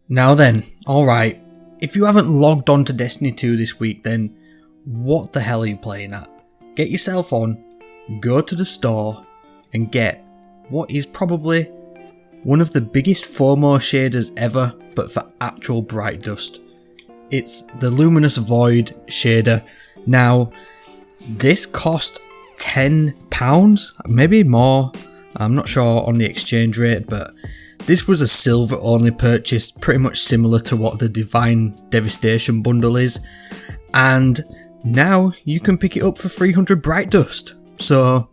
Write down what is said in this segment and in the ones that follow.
Now then, alright, if you haven't logged on to Destiny 2 this week, then what the hell are you playing at? Get yourself on, go to the store, and get what is probably one of the biggest FOMO shaders ever, but for actual bright dust. It's the Luminous Void shader. Now, this cost £10, maybe more, I'm not sure on the exchange rate, but this was a silver only purchase, pretty much similar to what the Divine Devastation bundle is, and now you can pick it up for 300 bright dust. So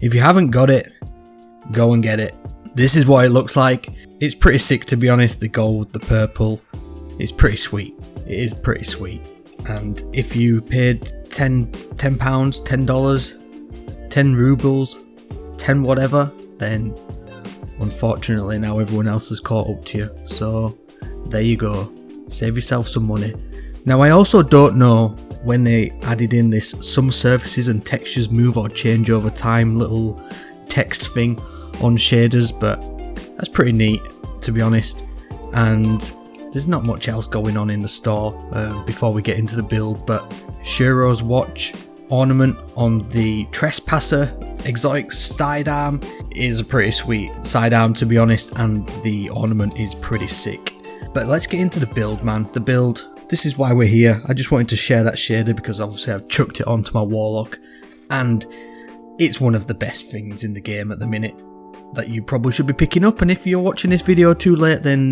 if you haven't got it, go and get it. This is what it looks like. It's pretty sick, to be honest. The gold, the purple, it's pretty sweet. It is pretty sweet. And if you paid £10, $10, 10 rubles, 10 whatever, then unfortunately now everyone else has caught up to you. So there you go. Save yourself some money. Now I also don't know when they added in this some surfaces and textures move or change over time little text thing on shaders, but that's pretty neat, to be honest. And there's not much else going on in the store before we get into the build, but Shiro's watch ornament on the Trespasser exotic sidearm is a pretty sweet sidearm, to be honest, and the ornament is pretty sick. But let's get into the build, man. The build, this is why we're here. I just wanted to share that shader because obviously I've chucked it onto my Warlock, and it's one of the best things in the game at the minute that you probably should be picking up. And if you're watching this video too late, then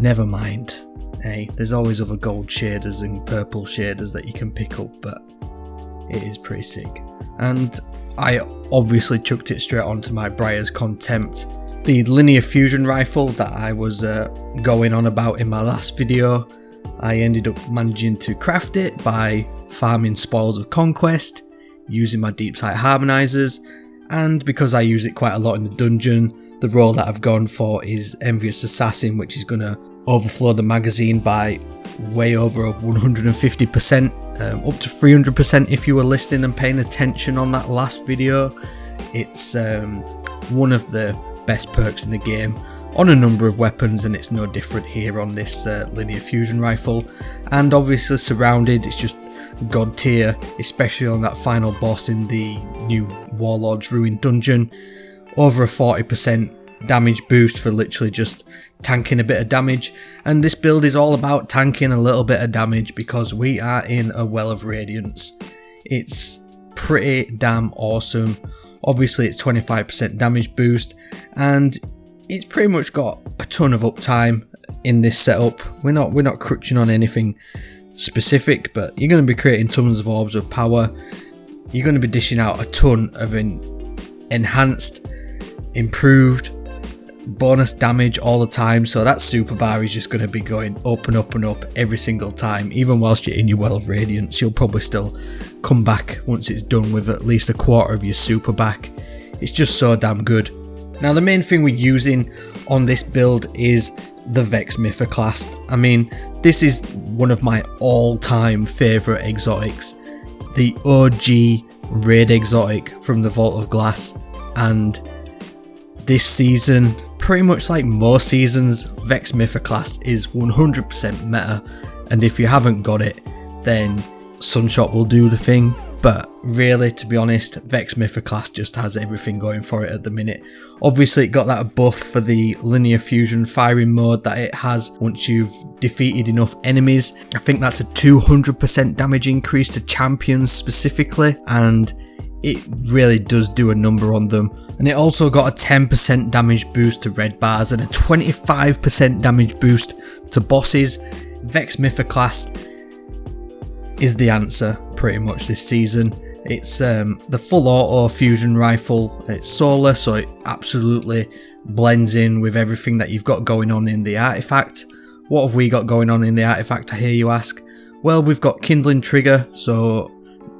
never mind. Hey, there's always other gold shaders and purple shaders that you can pick up, but it is pretty sick. And I obviously chucked it straight onto my Briar's Contempt, the linear fusion rifle that I was going on about in my last video. I ended up managing to craft it by farming Spoils of Conquest, using my deep sight harmonizers, and because I use it quite a lot in the dungeon, the role that I've gone for is Envious Assassin, which is going to overflow the magazine by way over 150%, up to 300% if you were listening and paying attention on that last video. It's one of the best perks in the game on a number of weapons, and it's no different here on this linear fusion rifle. And obviously surrounded, it's just god tier, especially on that final boss in the new Warlords Ruin dungeon. Over a 40% damage boost for literally just tanking a bit of damage, and this build is all about tanking a little bit of damage because we are in a Well of Radiance. It's pretty damn awesome. Obviously it's 25% damage boost, and it's pretty much got a ton of uptime in this setup. We're not crutching on anything specific, but you're going to be creating tons of orbs of power. You're going to be dishing out a ton of enhanced, improved bonus damage all the time, so that super bar is just going to be going up and up and up every single time. Even whilst you're in your Well of Radiance, you'll probably still come back once it's done with at least a quarter of your super back. It's just so damn good. Now the main thing we're using on this build is the Vex Mythoclast. I mean, this is one of my all-time favourite exotics, the OG raid exotic from the Vault of Glass, and this season, pretty much like most seasons, Vex Mythoclast is 100% meta, and if you haven't got it, then Sunshot will do the thing. But really, to be honest, Vex Mythoclast just has everything going for it at the minute. Obviously it got that buff for the linear fusion firing mode that it has once you've defeated enough enemies. I think that's a 200% damage increase to champions specifically, and it really does do a number on them. And it also got a 10% damage boost to red bars and a 25% damage boost to bosses. Vex Mythoclast is the answer pretty much this season. It's the full auto fusion rifle. It's solar, so it absolutely blends in with everything that you've got going on in the artifact. What have we got going on in the artifact, I hear you ask? Well, we've got kindling trigger, so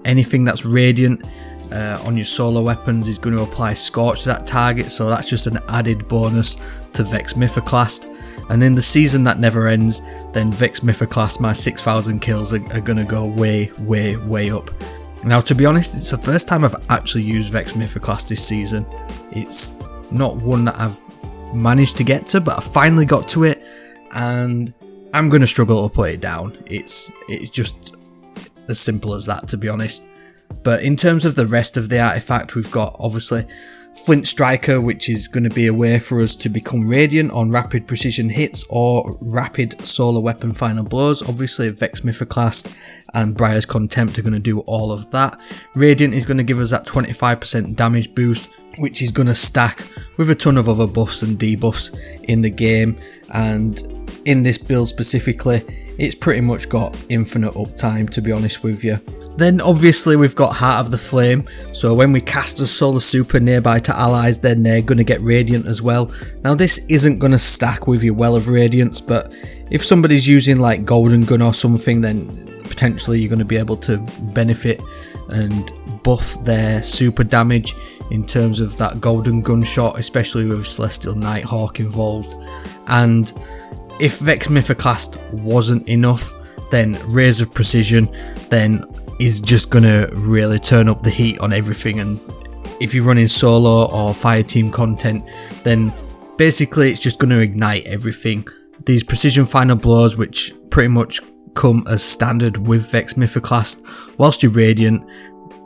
anything that's radiant on your solar weapons is going to apply Scorch to that target, so that's just an added bonus to Vex Mythoclast. And in the season that never ends, then Vex Mythoclast, my 6,000 kills are going to go way, way, way up. Now, to be honest, it's the first time I've actually used Vex Mythoclast this season. It's not one that I've managed to get to, but I finally got to it, and I'm going to struggle to put it down. It's just as simple as that, to be honest. But in terms of the rest of the artifact, we've got obviously Flint Striker, which is going to be a way for us to become Radiant on rapid precision hits or rapid solar weapon final blows. Obviously Vex Mythoclast and Briar's Contempt are going to do all of that. Radiant is going to give us that 25% damage boost, which is going to stack with a ton of other buffs and debuffs in the game, and in this build specifically it's pretty much got infinite uptime, to be honest with you. Then obviously we've got Heart of the Flame, so when we cast a solar super nearby to allies, then they're going to get Radiant as well. Now this isn't going to stack with your Well of Radiance, but if somebody's using like Golden Gun or something, then potentially you're going to be able to benefit and buff their super damage in terms of that Golden Gunshot, especially with Celestial Nighthawk involved. And if Vex Mythoclast wasn't enough, then Rays of Precision then is just going to really turn up the heat on everything. And if you're running solo or fire team content, then basically it's just going to ignite everything. These precision final blows, which pretty much come as standard with Vex Mythoclast, whilst you're Radiant,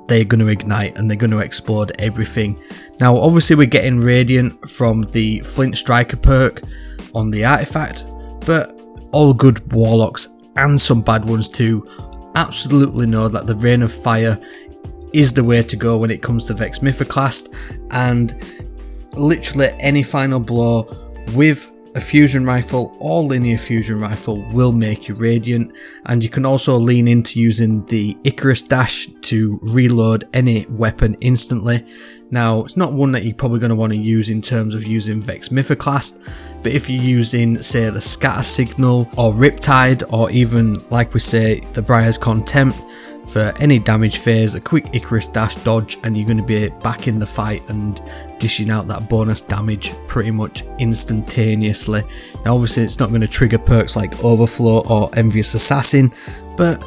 they're going to ignite and they're going to explode everything. Now obviously we're getting Radiant from the Flint Striker perk on the artifact, but all good Warlocks and some bad ones too absolutely know that the Rain of Fire is the way to go when it comes to Vex Mythoclast, and literally any final blow with a fusion rifle or linear fusion rifle will make you Radiant. And you can also lean into using the Icarus dash to reload any weapon instantly. Now it's not one that you're probably going to want to use in terms of using Vex Mythoclast, but if you're using say the Scatter Signal or Riptide, or even like we say the Briar's Contempt, for any damage phase, a quick Icarus dash dodge and you're going to be back in the fight and dishing out that bonus damage pretty much instantaneously. Now obviously it's not going to trigger perks like Overflow or Envious Assassin, but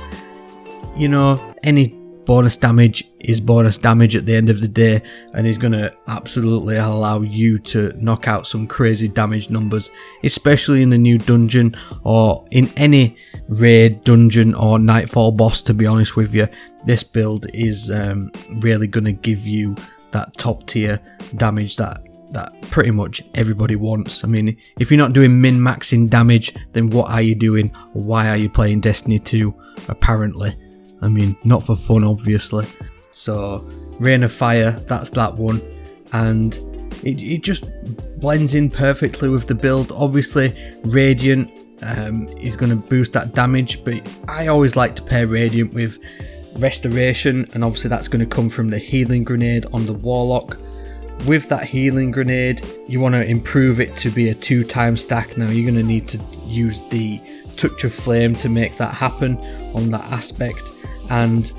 you know, any bonus damage is bonus damage at the end of the day, and is going to absolutely allow you to knock out some crazy damage numbers, especially in the new dungeon or in any raid, dungeon or nightfall boss. To be honest with you, this build is really going to give you that top tier damage that pretty much everybody wants. I mean, if you're not doing min-maxing damage, then what are you doing? Why are you playing Destiny 2? Apparently, I mean, not for fun obviously. So Rain of Fire, that's that one, and it just blends in perfectly with the build. Obviously Radiant is going to boost that damage, but I always like to pair Radiant with Restoration, and obviously that's going to come from the Healing Grenade on the Warlock. With that Healing Grenade, you want to improve it to be a 2-time stack. Now you're going to need to use the Touch of Flame to make that happen on that aspect. And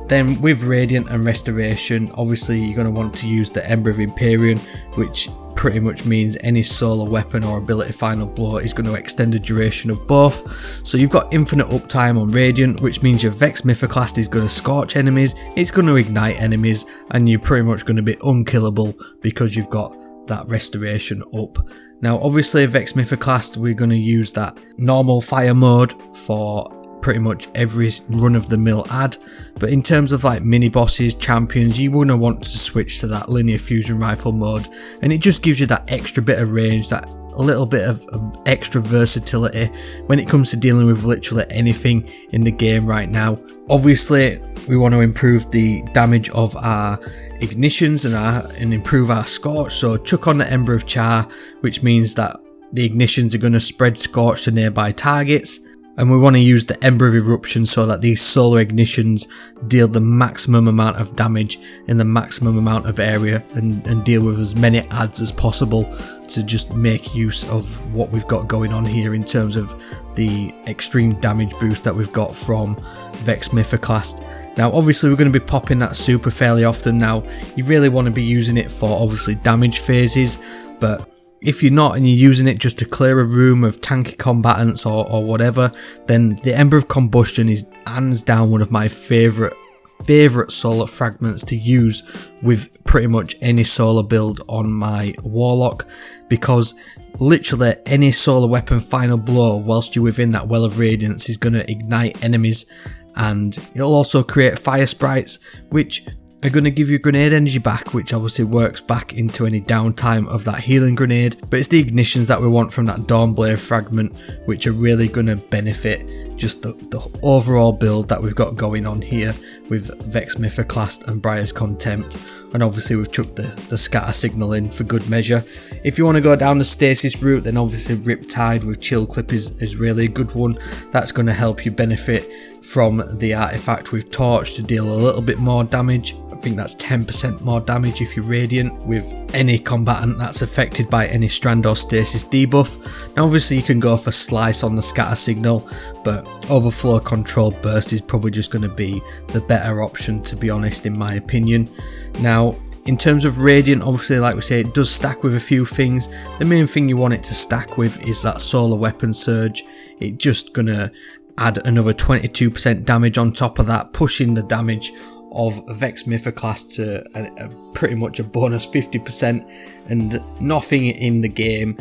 then with Radiant and Restoration, obviously you're going to want to use the Ember of Empyrean, which pretty much means any solar weapon or ability final blow is going to extend the duration of both. So you've got infinite uptime on Radiant, which means your Vex Mythoclast is going to scorch enemies, it's going to ignite enemies, and you're pretty much going to be unkillable because you've got that restoration up. Now obviously Vex Mythoclast, we're going to use that normal fire mode for pretty much every run-of-the-mill ad, but in terms of like mini bosses, champions, you want to switch to that linear fusion rifle mode, and it just gives you that extra bit of range, that a little bit of extra versatility when it comes to dealing with literally anything in the game right now. Obviously we want to improve the damage of our ignitions and improve our Scorch, so chuck on the Ember of Char, which means that the ignitions are going to spread Scorch to nearby targets. And we want to use the Ember of Eruption so that these solar ignitions deal the maximum amount of damage in the maximum amount of area, and deal with as many adds as possible to just make use of what we've got going on here in terms of the extreme damage boost that we've got from Vex Mythoclast. Now obviously we're going to be popping that super fairly often. Now you really want to be using it for obviously damage phases, but if you're not and you're using it just to clear a room of tanky combatants or whatever, then the Ember of Combustion is hands down one of my favourite favourite solar fragments to use with pretty much any solar build on my Warlock, because literally any solar weapon final blow whilst you're within that well of radiance is going to ignite enemies, and it'll also create fire sprites which are going to give you grenade energy back, which obviously works back into any downtime of that healing grenade. But it's the ignitions that we want from that Dawnblade fragment which are really going to benefit just the overall build that we've got going on here with Vex Mythoclast and Briar's Contempt. And obviously we've chucked the scatter signal in for good measure. If you want to go down the stasis route, then obviously Riptide with Chill Clip is really a good one. That's going to help you benefit from the artifact with Torch to deal a little bit more damage. I think that's 10% more damage if you're Radiant with any combatant that's affected by any Strand or Stasis debuff. Now obviously you can go for Slice on the scatter signal, but Overflow Control Burst is probably just going to be the better option, to be honest, in my opinion. Now in terms of Radiant, obviously like we say, it does stack with a few things. The main thing you want it to stack with is that Solar Weapon Surge. It's just going to add another 22% damage on top of that, pushing the damage of Vex Mythoclast to pretty much a bonus 50%, and nothing in the game,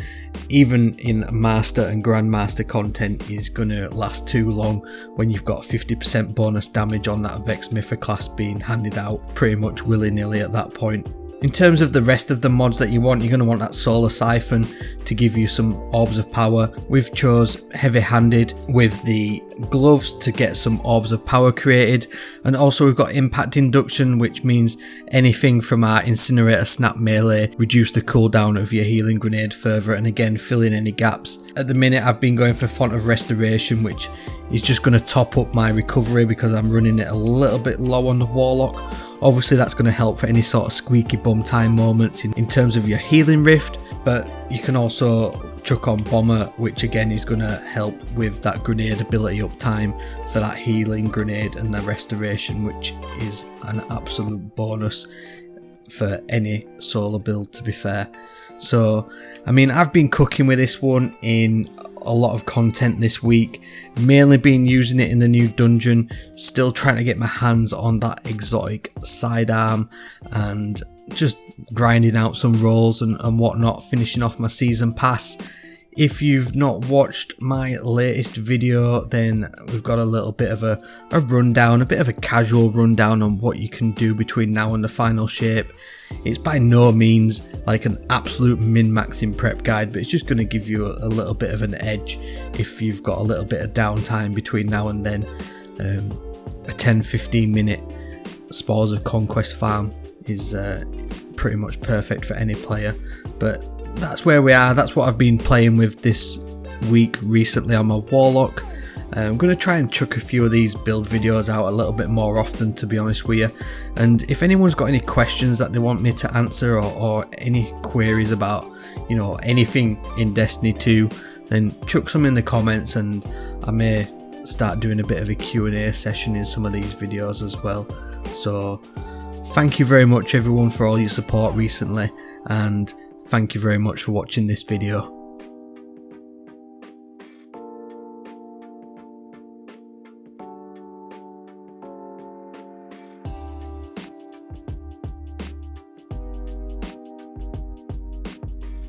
even in Master and Grandmaster content, is going to last too long when you've got 50% bonus damage on that Vex Mythoclast being handed out pretty much willy-nilly at that point. In terms of the rest of the mods that you want, you're going to want that Solar Siphon to give you some Orbs of Power. We've chose Heavy Handed with the gloves to get some Orbs of Power created, and also we've got Impact Induction, which means anything from our Incinerator Snap melee reduce the cooldown of your healing grenade further, and again fill in any gaps. At the minute I've been going for Font of Restoration, which is just going to top up my recovery because I'm running it a little bit low on the Warlock. Obviously that's going to help for any sort of squeaky bum time moments in terms of your healing rift, but you can also chuck on Bomber, which again is going to help with that grenade ability uptime for that healing grenade and the restoration, which is an absolute bonus for any solar build, to be fair. So I mean, I've been cooking with this one in a lot of content this week, mainly been using it in the new dungeon, still trying to get my hands on that exotic sidearm and just grinding out some rolls and whatnot, finishing off my season pass. If you've not watched my latest video, then we've got a little bit of a rundown, a bit of a casual rundown on what you can do between now and the final shape. It's by no means like an absolute min-maxing prep guide, but it's just going to give you a little bit of an edge if you've got a little bit of downtime between now and then. A 10-15 minute Spores of Conquest farm is pretty much perfect for any player, but that's where we are. That's what I've been playing with this week recently on my Warlock. I'm going to try and chuck a few of these build videos out a little bit more often, to be honest with you. And if anyone's got any questions that they want me to answer, or any queries about, you know, anything in Destiny 2, then chuck some in the comments and I may start doing a bit of a Q&A session in some of these videos as well. So thank you very much everyone for all your support recently, and thank you very much for watching this video.